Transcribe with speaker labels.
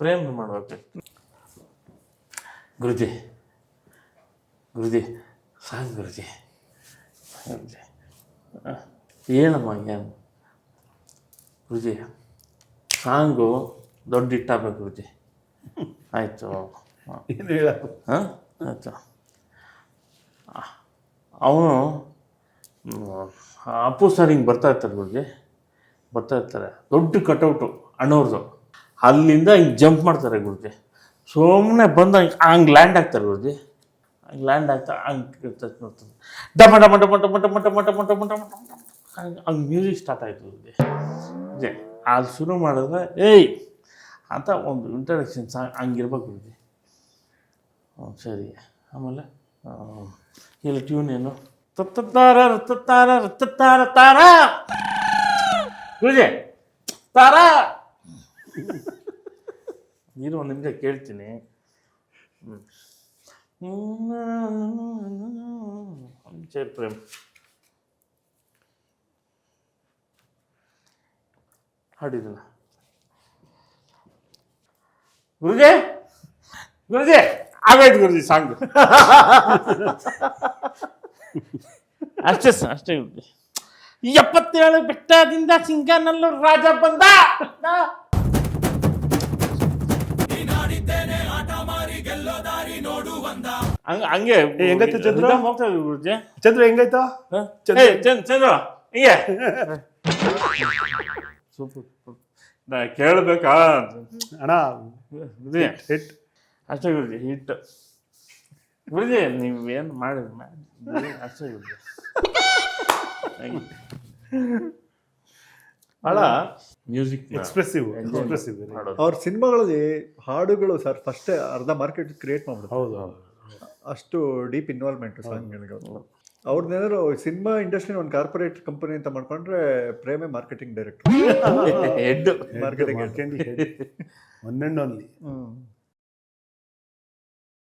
Speaker 1: ಪ್ರೇಮ್ ಮಾಡ್ಬೇಕು. ಗುರುಜಿ ಸಾಕು ಗುರುಜಿ ಏನಮ್ಮ ಏನು ಗುರುಜಿ ಸಾಂಗು ದೊಡ್ಡ ಹಿಟ್ಟಾಗಬೇಕು ಗುರುಜಿ. ಆಯಿತು
Speaker 2: ಏನು ಹೇಳ
Speaker 1: ಹಾಂ ಆಯಿತು. ಅವನು ಅಪ್ಪು ಸರ್ ಹಿಂಗೆ ಬರ್ತಾ ಇರ್ತಾರೆ ಗುರುಜಿ, ಬರ್ತಾ ಇರ್ತಾರೆ, ದೊಡ್ಡ ಕಟೌಟು ಅಣ್ಣವ್ರದ್ದು, ಅಲ್ಲಿಂದ ಹಿಂಗೆ ಜಂಪ್ ಮಾಡ್ತಾರೆ ಗುರುಜಿ. ಸುಮ್ಮನೆ ಬಂದು ಹಂಗೆ ಲ್ಯಾಂಡ್ ಆಗ್ತಾರೆ ಗುರುಜಿ, ಹಂಗೆ ಲ್ಯಾಂಡ್ ಆಗ್ತಾ ಹಂಗೆ ನೋಡ್ತಾರೆ, ಡಮ ಡಮ ಡಮ ಡಮ ಡಮ ಡಮ ಡಮ ಡಮ ಡಮ ಹಂಗೆ ಮ್ಯೂಸಿಕ್ ಸ್ಟಾರ್ಟ್ ಆಯಿತು ಗುರುಜಿ. ಅಲ್ಲಿ ಶುರು ಮಾಡಿದ್ರೆ ಏಯ್ ಅಂತ ಒಂದು ಇಂಟ್ರಡಕ್ಷನ್ ಸಾಂಗ್ ಹಂಗಿರ್ಬೇಕು ಗುರುಜಿ. ಸರಿ, ಆಮೇಲೆ ಇಲ್ಲಿ ಟ್ಯೂನ್ ಏನು ತತ್ತಾರ ತತ್ತಾರ ತತ್ತಾರ ತಾರ ಗುರುಜಿ ತಾರ ನೀನು ಒಂದು ನಿಮಿಷ ಕೇಳ್ತೀನಿ. ಜೈ ಪ್ರೇಮ್ ಹಾಡಿದಲ್ಲ ಗುರುಜಿ ಆಗೋಯ್ತು ಗುರುಜಿ ಸಾಂಗ್. ಅಷ್ಟೇ ಗುರುಜಿ. 77 ಬೆಟ್ಟದಿಂದ ಸಿಂಗನಲ್ಲೂರು ರಾಜ ಬಂದ. ಹಂಗೆ
Speaker 2: ಹೆಂಗೈತೆ ಚಂದ್ರ?
Speaker 1: ಹೋಗ್ತಾ ಇದ್ವಿ ಗುರುಜಿ.
Speaker 2: ಚಂದ್ರ ಹೆಂಗಾಯ್ತಾ?
Speaker 1: ಚಂದ್ರ ಹಿಂಗೆ ಸೂಪರ್. ನಾ ಕೇಳಬೇಕಾ
Speaker 2: ಅಣ್ಣ?
Speaker 1: ಹಿಟ್ ಅಷ್ಟೇ ಗುರುಜಿ, ಹಿಟ್ ಗುರುಜಿ. ನೀವೇನು ಮಾಡಿದ್ರಿ ಅಷ್ಟೇ ಗುರುಜಿ. ಭಾಳ ಮ್ಯೂಸಿಕ್
Speaker 2: ಎಕ್ಸ್ಪ್ರೆಸಿವ್
Speaker 3: ಅವ್ರ ಸಿನಿಮಾಗಳಲ್ಲಿ ಹಾಡುಗಳು ಸರ್ ಫಸ್ಟೇ ಅರ್ಧ ಮಾರ್ಕೆಟ್ ಕ್ರಿಯೇಟ್ ಮಾಡ್ಬಿಡುತ್ತೆ.
Speaker 2: ಹೌದು,
Speaker 3: ಅಷ್ಟು ಡೀಪ್ ಇನ್ವಾಲ್ವ್ಮೆಂಟ್ ಸಾಂಗ್ಗಳಿಗೆ. ಅವ್ರದ್ದೇನಾದ್ರು ಸಿನಿಮಾ ಇಂಡಸ್ಟ್ರಿ ಒಂದು ಕಾರ್ಪೊರೇಟ್ ಕಂಪನಿ ಅಂತ ಮಾಡ್ಕೊಂಡ್ರೆ ಪ್ರೇಮೇ marketing director,
Speaker 1: head
Speaker 3: marketing
Speaker 2: one and only.